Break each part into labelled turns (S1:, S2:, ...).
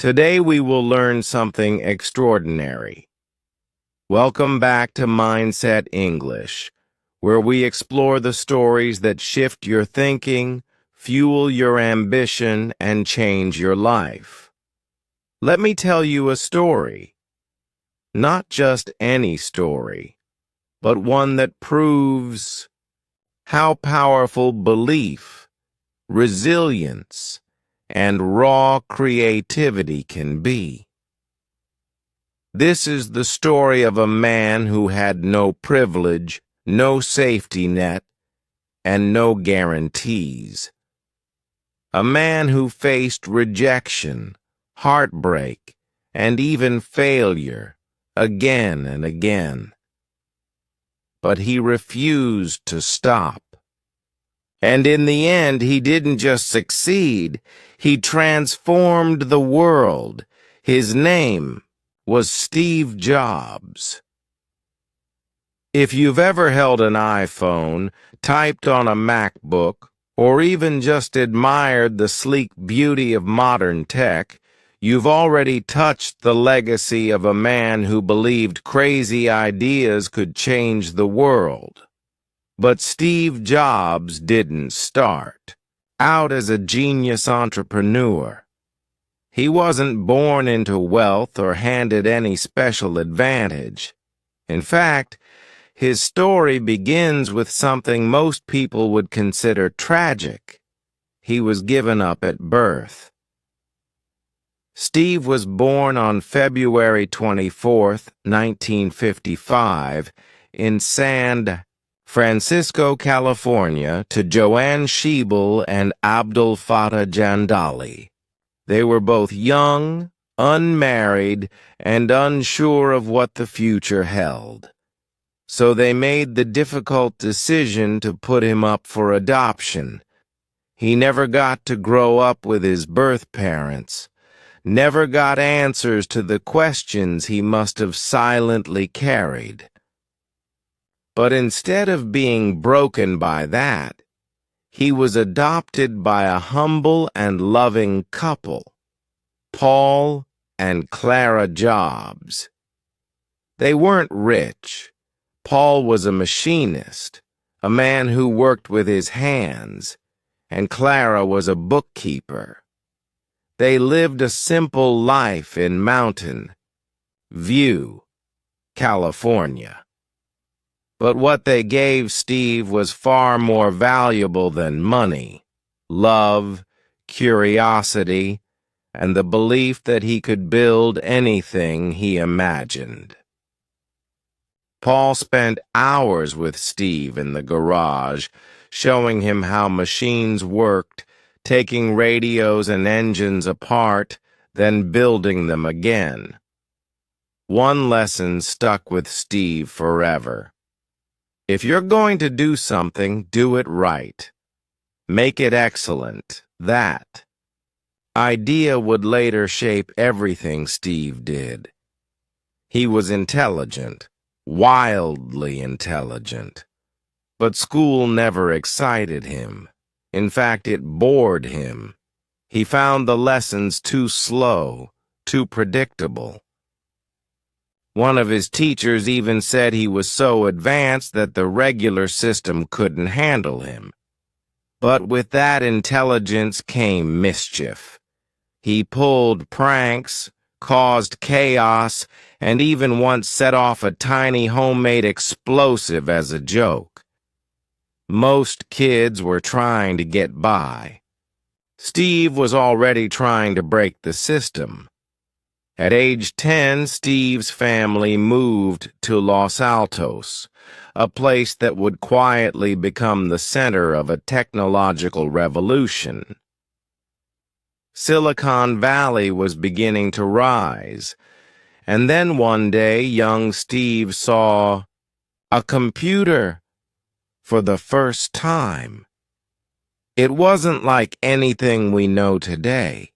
S1: Today we will learn something extraordinary. Welcome back to Mindset English, where we explore the stories that shift your thinking, fuel your ambition, and change your life. Let me tell you a story. Not just any story, but one that proves how powerful belief, resilience, and raw creativity can be. This is the story of a man who had no privilege, no safety net, and no guarantees. A man who faced rejection, heartbreak, and even failure again and again. But he refused to stop. And in the end, he didn't just succeed, he transformed the world. His name was Steve Jobs. If you've ever held an iPhone, typed on a MacBook, or even just admired the sleek beauty of modern tech, you've already touched the legacy of a man who believed crazy ideas could change the world. But Steve Jobs didn't start out as a genius entrepreneur. He wasn't born into wealth or handed any special advantage. In fact, his story begins with something most people would consider tragic. He was given up at birth. Steve was born on February 24, 1955, in San Francisco, California, to Joanne Schiebel and Abdul Fattah Jandali. They were both young, unmarried, and unsure of what the future held. So they made the difficult decision to put him up for adoption. He never got to grow up with his birth parents, never got answers to the questions he must have silently carried. But instead of being broken by that, he was adopted by a humble and loving couple, Paul and Clara Jobs. They weren't rich. Paul was a machinist, a man who worked with his hands, and Clara was a bookkeeper. They lived a simple life in Mountain View, California. But what they gave Steve was far more valuable than money: love, curiosity, and the belief that he could build anything he imagined. Paul spent hours with Steve in the garage, showing him how machines worked, taking radios and engines apart, then building them again. One lesson stuck with Steve forever. If you're going to do something, do it right. Make it excellent. That idea would later shape everything Steve did. He was intelligent, wildly intelligent. But school never excited him. In fact, it bored him. He found the lessons too slow, too predictable. One of his teachers even said he was so advanced that the regular system couldn't handle him. But with that intelligence came mischief. He pulled pranks, caused chaos, and even once set off a tiny homemade explosive as a joke. Most kids were trying to get by. Steve was already trying to break the system. At age 10, Steve's family moved to Los Altos, a place that would quietly become the center of a technological revolution. Silicon Valley was beginning to rise, and then one day young Steve saw a computer for the first time. It wasn't like anything we know today.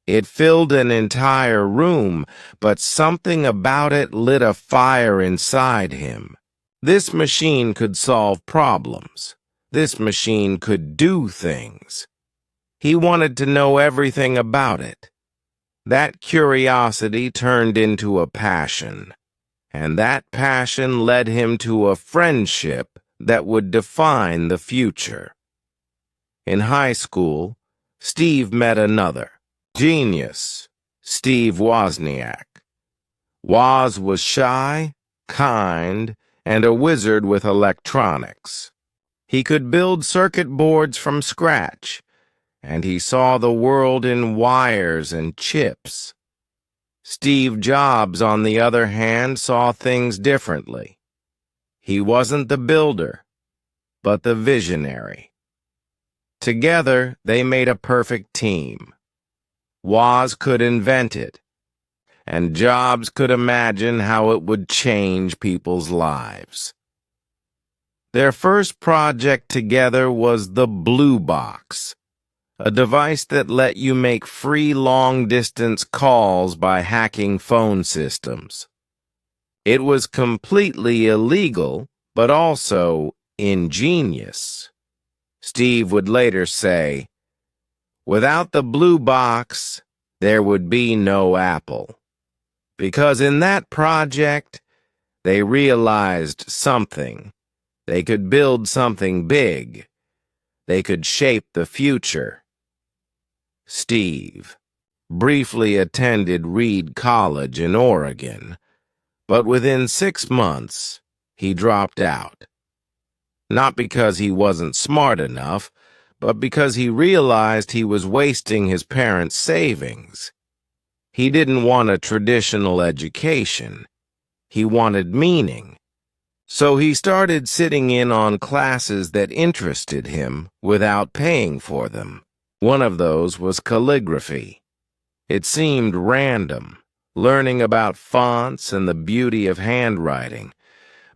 S1: It filled an entire room, but something about it lit a fire inside him. This machine could solve problems. This machine could do things. He wanted to know everything about it. That curiosity turned into a passion, and that passion led him to a friendship that would define the future. In high school, Steve met another genius, Steve Wozniak. Woz was shy, kind, and a wizard with electronics. He could build circuit boards from scratch, and he saw the world in wires and chips. Steve Jobs, on the other hand, saw things differently. He wasn't the builder, but the visionary. Together, they made a perfect team. Woz could invent it, and Jobs could imagine how it would change people's lives. Their first project together was the Blue Box, a device that let you make free long-distance calls by hacking phone systems. It was completely illegal, but also ingenious. Steve would later say, "Without the Blue Box, there would be no Apple." Because in that project, they realized something. They could build something big. They could shape the future. Steve briefly attended Reed College in Oregon, but within 6 months, he dropped out. Not because he wasn't smart enough, but because he realized he was wasting his parents' savings. He didn't want a traditional education. He wanted meaning. So he started sitting in on classes that interested him without paying for them. One of those was calligraphy. It seemed random, learning about fonts and the beauty of handwriting.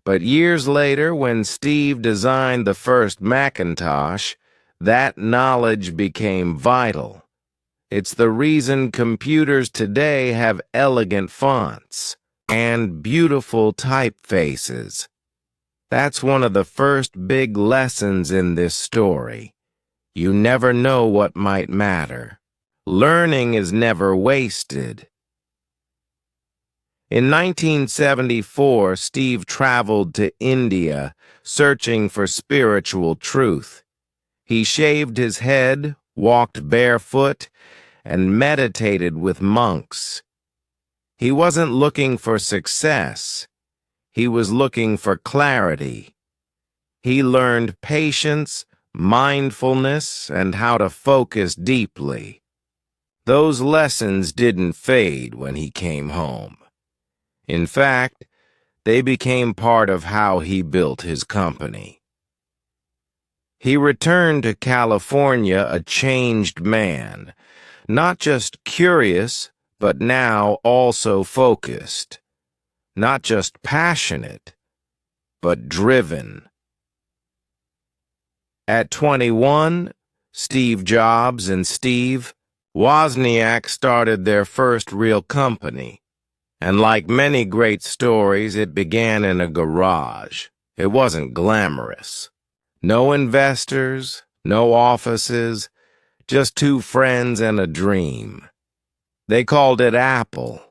S1: But years later, when Steve designed the first Macintosh, that knowledge became vital. It's the reason computers today have elegant fonts and beautiful typefaces. That's one of the first big lessons in this story. You never know what might matter. Learning is never wasted. In 1974, Steve traveled to India searching for spiritual truth. He shaved his head, walked barefoot, and meditated with monks. He wasn't looking for success. He was looking for clarity. He learned patience, mindfulness, and how to focus deeply. Those lessons didn't fade when he came home. In fact, they became part of how he built his company. He returned to California a changed man, not just curious, but now also focused. Not just passionate, but driven. At 21, Steve Jobs and Steve Wozniak started their first real company. And like many great stories, it began in a garage. It wasn't glamorous. No investors, no offices, just two friends and a dream. They called it Apple.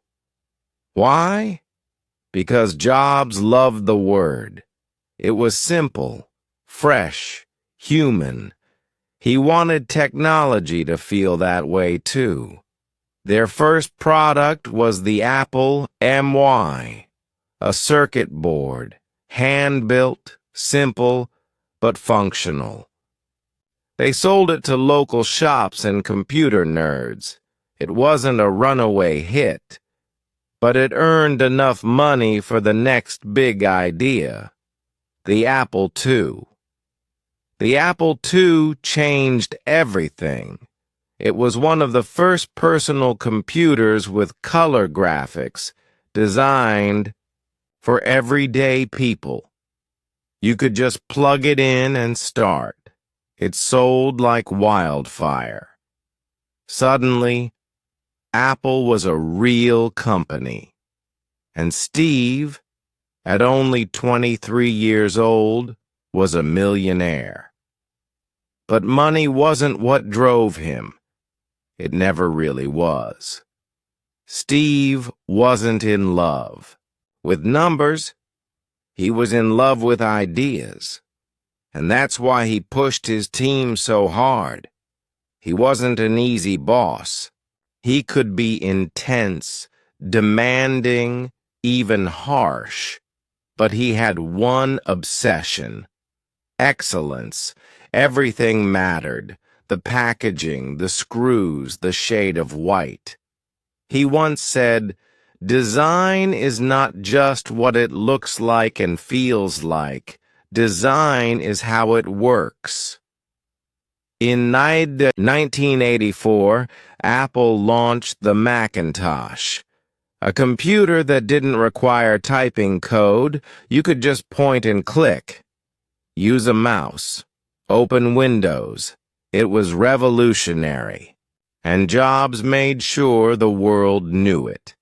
S1: Why? Because Jobs loved the word. It was simple, fresh, human. He wanted technology to feel that way too. Their first product was the Apple MY, a circuit board, hand-built, simple, but functional. They sold it to local shops and computer nerds. It wasn't a runaway hit, but it earned enough money for the next big idea, the Apple II. The Apple II changed everything. It was one of the first personal computers with color graphics designed for everyday people. You could just plug it in and start. It sold like wildfire. Suddenly, Apple was a real company. And Steve, at only 23 years old, was a millionaire. But money wasn't what drove him. It never really was. Steve wasn't in love with numbers. He was in love with ideas. And that's why he pushed his team so hard. He wasn't an easy boss. He could be intense, demanding, even harsh. But he had one obsession: excellence. Everything mattered: the packaging, the screws, the shade of white. He once said, "Design is not just what it looks like and feels like. Design is how it works." In 1984, Apple launched the Macintosh, a computer that didn't require typing code. You could just point and click, use a mouse, open Windows. It was revolutionary, and Jobs made sure the world knew it.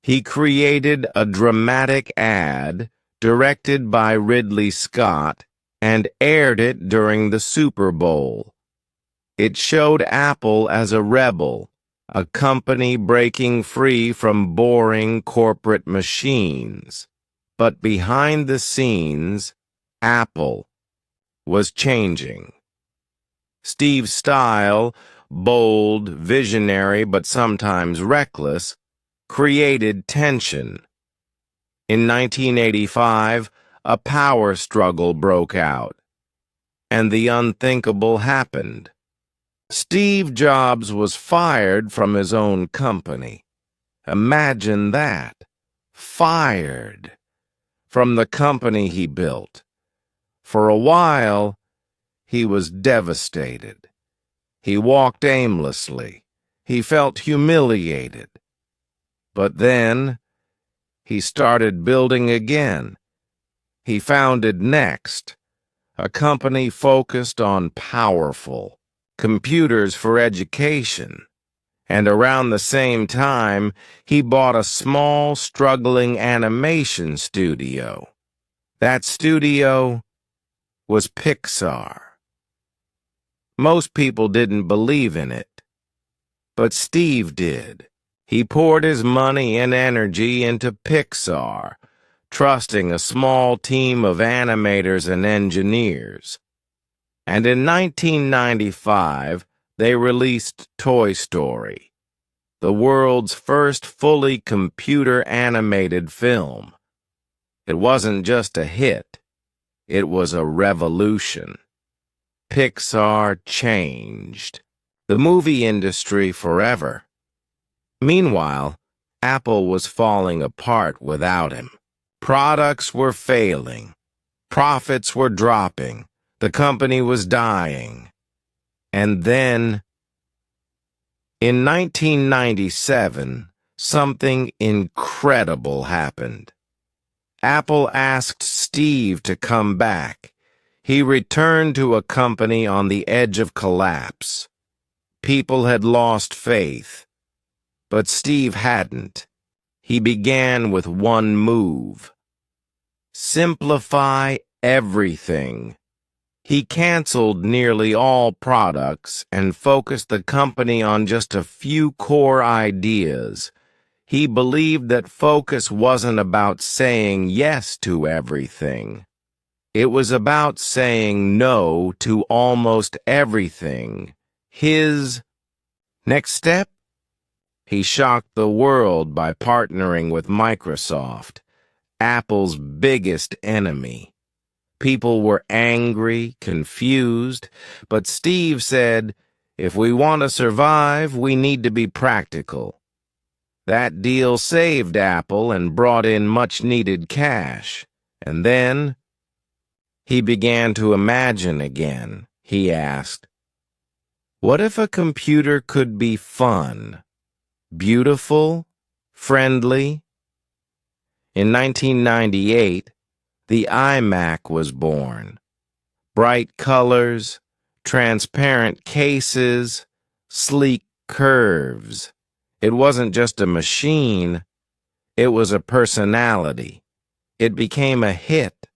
S1: He created a dramatic ad directed by Ridley Scott and aired it during the Super Bowl. It showed Apple as a rebel, a company breaking free from boring corporate machines. But behind the scenes, Apple was changing. Steve's style, bold, visionary, but sometimes reckless, created tension. In 1985, a power struggle broke out, and the unthinkable happened. Steve Jobs was fired from his own company. Imagine that. Fired from the company he built. For a while, he was devastated. He walked aimlessly. He felt humiliated. But then, he started building again. He founded Next, a company focused on powerful computers for education. And around the same time, he bought a small, struggling animation studio. That studio was Pixar. Most people didn't believe in it, but Steve did. He poured his money and energy into Pixar, trusting a small team of animators and engineers. And in 1995, they released Toy Story, the world's first fully computer-animated film. It wasn't just a hit, it was a revolution. Pixar changed the movie industry forever. Meanwhile, Apple was falling apart without him. Products were failing. Profits were dropping. The company was dying. And then, in 1997, something incredible happened. Apple asked Steve to come back. He returned to a company on the edge of collapse. People had lost faith. But Steve hadn't. He began with one move: simplify everything. He canceled nearly all products and focused the company on just a few core ideas. He believed that focus wasn't about saying yes to everything. It was about saying no to almost everything. His next step? He shocked the world by partnering with Microsoft, Apple's biggest enemy. People were angry, confused, but Steve said, "If we want to survive, we need to be practical." That deal saved Apple and brought in much-needed cash. And then, he began to imagine again. He asked, what if a computer could be fun? Beautiful, friendly? In 1998, the iMac was born. Bright colors, transparent cases, sleek curves. It wasn't just a machine, it was a personality. It became a hit,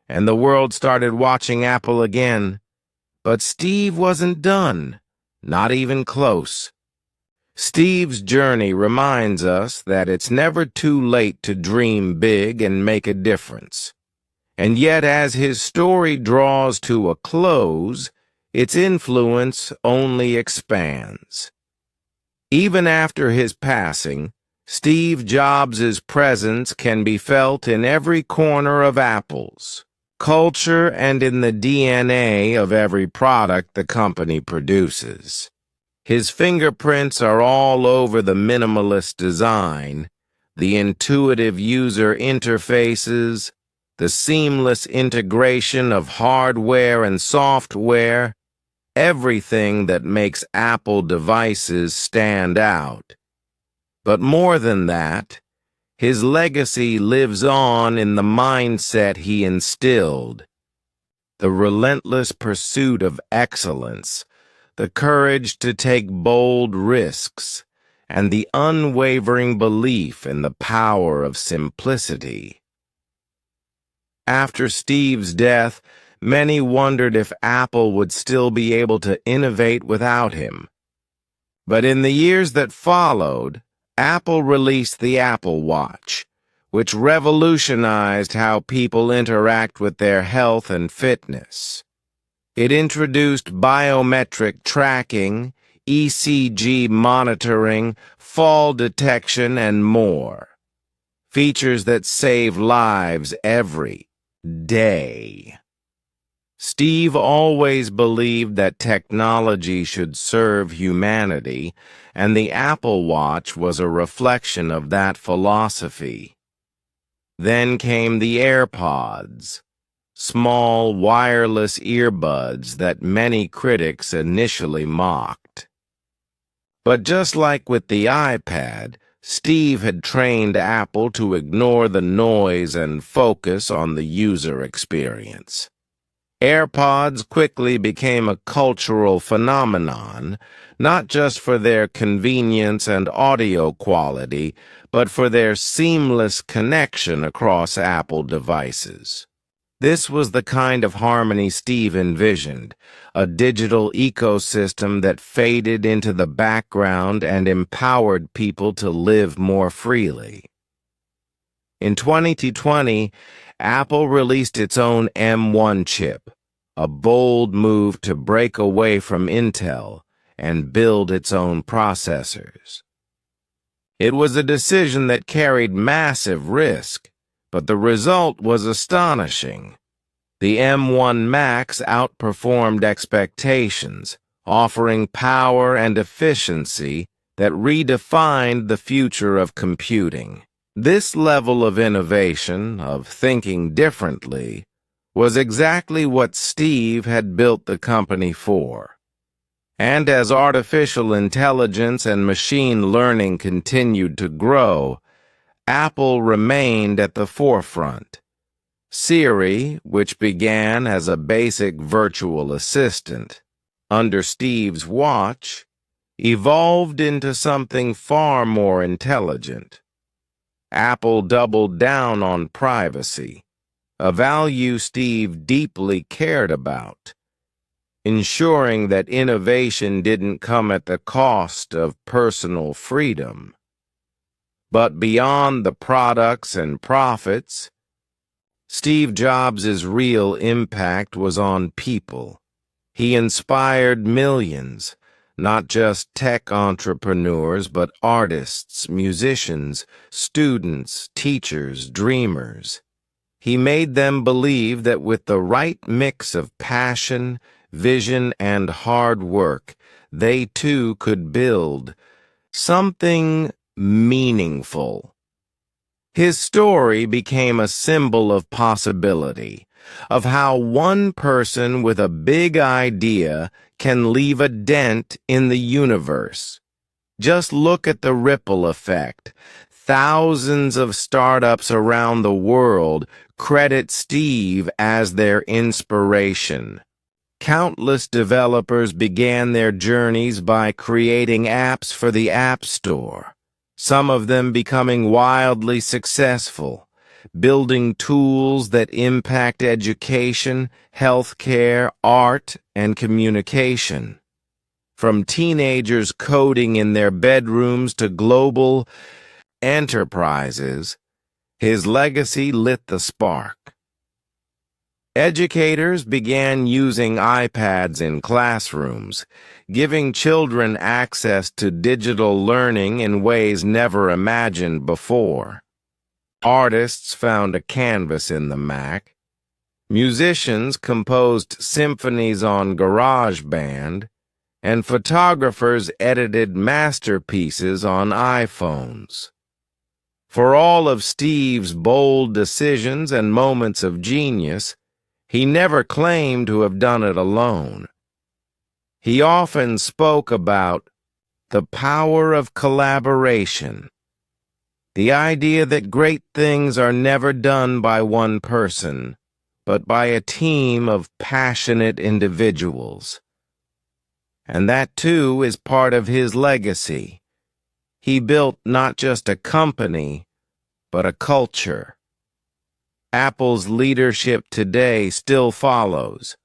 S1: and the world started watching Apple again. But Steve wasn't done, not even close. Steve's journey reminds us that it's never too late to dream big and make a difference. And yet, as his story draws to a close, its influence only expands. Even after his passing, Steve Jobs' presence can be felt in every corner of Apple's culture and in the DNA of every product the company produces. His fingerprints are all over the minimalist design, the intuitive user interfaces, the seamless integration of hardware and software, everything that makes Apple devices stand out. But more than that, his legacy lives on in the mindset he instilled, the relentless pursuit of excellence, the courage to take bold risks, and the unwavering belief in the power of simplicity. After Steve's death, many wondered if Apple would still be able to innovate without him. But in the years that followed, Apple released the Apple Watch, which revolutionized how people interact with their health and fitness. It introduced biometric tracking, ECG monitoring, fall detection, and more. Features that save lives every day. Steve always believed that technology should serve humanity, and the Apple Watch was a reflection of that philosophy. Then came the AirPods, small wireless earbuds that many critics initially mocked. But just like with the iPad, Steve had trained Apple to ignore the noise and focus on the user experience. AirPods quickly became a cultural phenomenon, not just for their convenience and audio quality, but for their seamless connection across Apple devices. This was the kind of harmony Steve envisioned, a digital ecosystem that faded into the background and empowered people to live more freely. In 2020, Apple released its own M1 chip, a bold move to break away from Intel and build its own processors. It was a decision that carried massive risk, but the result was astonishing. The M1 Max outperformed expectations, offering power and efficiency that redefined the future of computing. This level of innovation, of thinking differently, was exactly what Steve had built the company for. And as artificial intelligence and machine learning continued to grow, Apple remained at the forefront. Siri, which began as a basic virtual assistant, under Steve's watch, evolved into something far more intelligent. Apple doubled down on privacy, a value Steve deeply cared about, ensuring that innovation didn't come at the cost of personal freedom. But beyond the products and profits, Steve Jobs' real impact was on people. He inspired millions, not just tech entrepreneurs, but artists, musicians, students, teachers, dreamers. He made them believe that with the right mix of passion, vision, and hard work, they too could build something meaningful. His story became a symbol of possibility, of how one person with a big idea can leave a dent in the universe. Just look at the ripple effect. Thousands of startups around the world credit Steve as their inspiration. Countless developers began their journeys by creating apps for the App Store, some of them becoming wildly successful, building tools that impact education, healthcare, art, and communication. From teenagers coding in their bedrooms to global enterprises, his legacy lit the spark. Educators began using iPads in classrooms, giving children access to digital learning in ways never imagined before. Artists found a canvas in the Mac. Musicians composed symphonies on GarageBand, and photographers edited masterpieces on iPhones. For all of Steve's bold decisions and moments of genius, he never claimed to have done it alone. He often spoke about the power of collaboration, the idea that great things are never done by one person, but by a team of passionate individuals. And that, too, is part of his legacy. He built not just a company, but a culture. Apple's leadership today still follows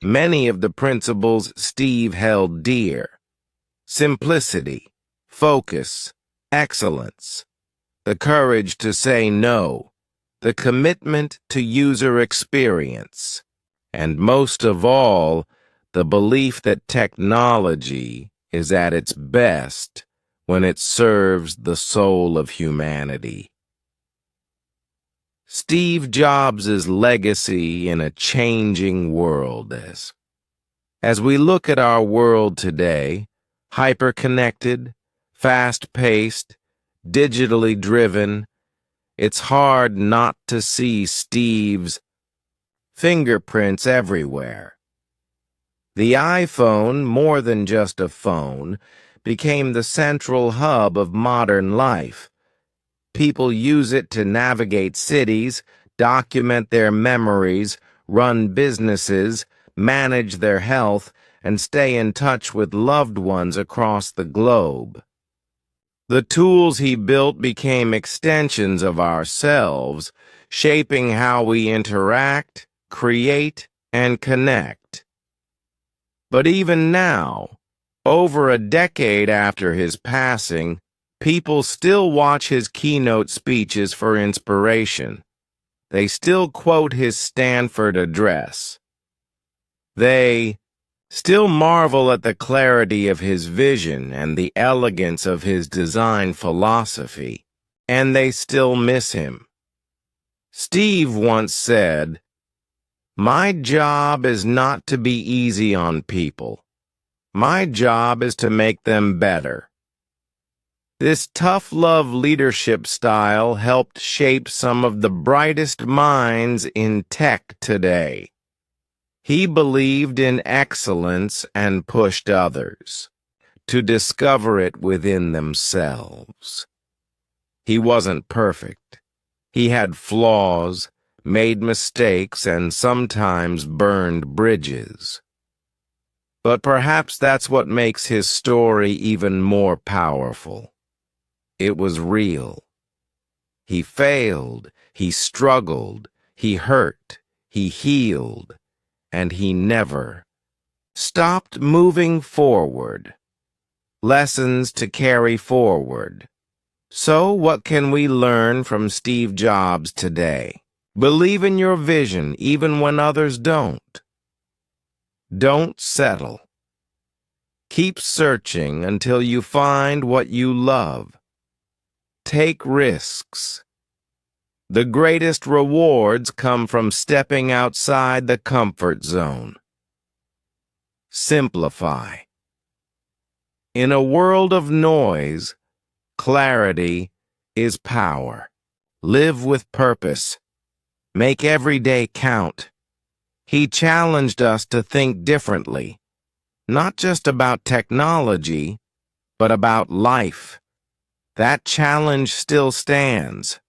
S1: many of the principles Steve held dear: simplicity, focus, excellence, the courage to say no, the commitment to user experience, and most of all, the belief that technology is at its best when it serves the soul of humanity. Steve Jobs' legacy in a changing world. As we look at our world today, hyper-connected, fast-paced, digitally driven, it's hard not to see Steve's fingerprints everywhere. The iPhone, more than just a phone, became the central hub of modern life. People use it to navigate cities, document their memories, run businesses, manage their health, and stay in touch with loved ones across the globe. The tools he built became extensions of ourselves, shaping how we interact, create, and connect. But even now, over a decade after his passing, people still watch his keynote speeches for inspiration. They still quote his Stanford address. They still marvel at the clarity of his vision and the elegance of his design philosophy, and they still miss him. Steve once said, "My job is not to be easy on people. My job is to make them better." This tough love leadership style helped shape some of the brightest minds in tech today. He believed in excellence and pushed others to discover it within themselves. He wasn't perfect. He had flaws, made mistakes, and sometimes burned bridges. But perhaps that's what makes his story even more powerful. It was real. He failed, he struggled, he hurt, he healed, and he never stopped moving forward. Lessons to carry forward. So what can we learn from Steve Jobs today? Believe in your vision even when others don't. Don't settle. Keep searching until you find what you love. Take risks. The greatest rewards come from stepping outside the comfort zone. Simplify. In a world of noise, clarity is power. Live with purpose. Make every day count. He challenged us to think differently, not just about technology, but about life. That challenge still stands.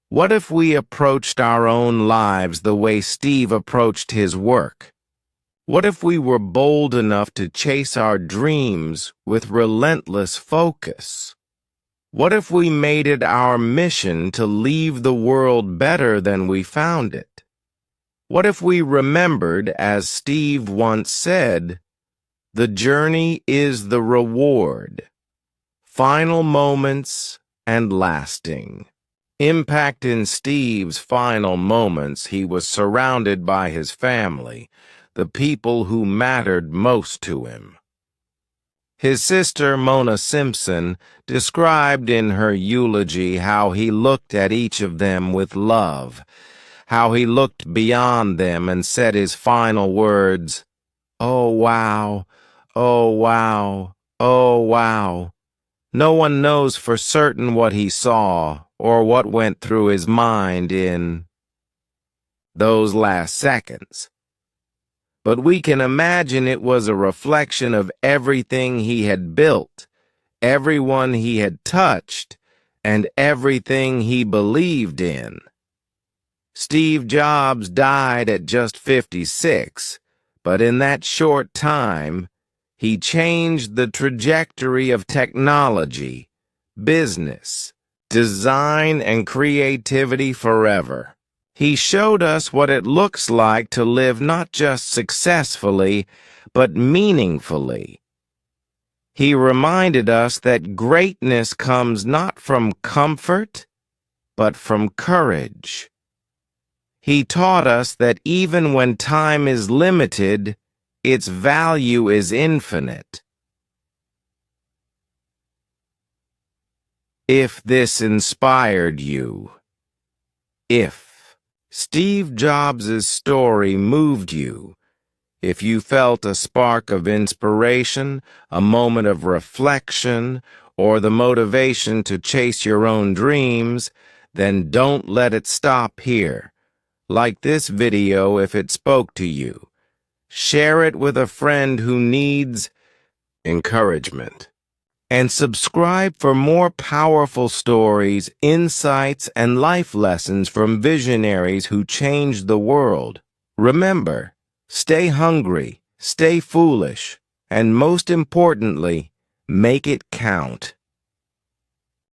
S1: What if we approached our own lives the way Steve approached his work? What if we were bold enough to chase our dreams with relentless focus? What if we made it our mission to leave the world better than we found it? What if we remembered, as Steve once said, The journey is the reward. Final moments and lasting. Impact in Steve's final moments, he was surrounded by his family, the people who mattered most to him. His sister, Mona Simpson, described in her eulogy how he looked at each of them with love, how he looked beyond them and said his final words, "Oh, wow, oh, wow, oh, wow." No one knows for certain what he saw or what went through his mind in those last seconds. But we can imagine it was a reflection of everything he had built, everyone he had touched, and everything he believed in. Steve Jobs died at just 56, but in that short time, he changed the trajectory of technology, business, design, and creativity forever. He showed us what it looks like to live not just successfully, but meaningfully. He reminded us that greatness comes not from comfort, but from courage. He taught us that even when time is limited, its value is infinite. If this inspired you, if Steve Jobs' story moved you, if you felt a spark of inspiration, a moment of reflection, or the motivation to chase your own dreams, then don't let it stop here. Like this video if it spoke to you. Share it with a friend who needs encouragement. And subscribe for more powerful stories, insights, and life lessons from visionaries who changed the world. Remember, stay hungry, stay foolish, and most importantly, make it count.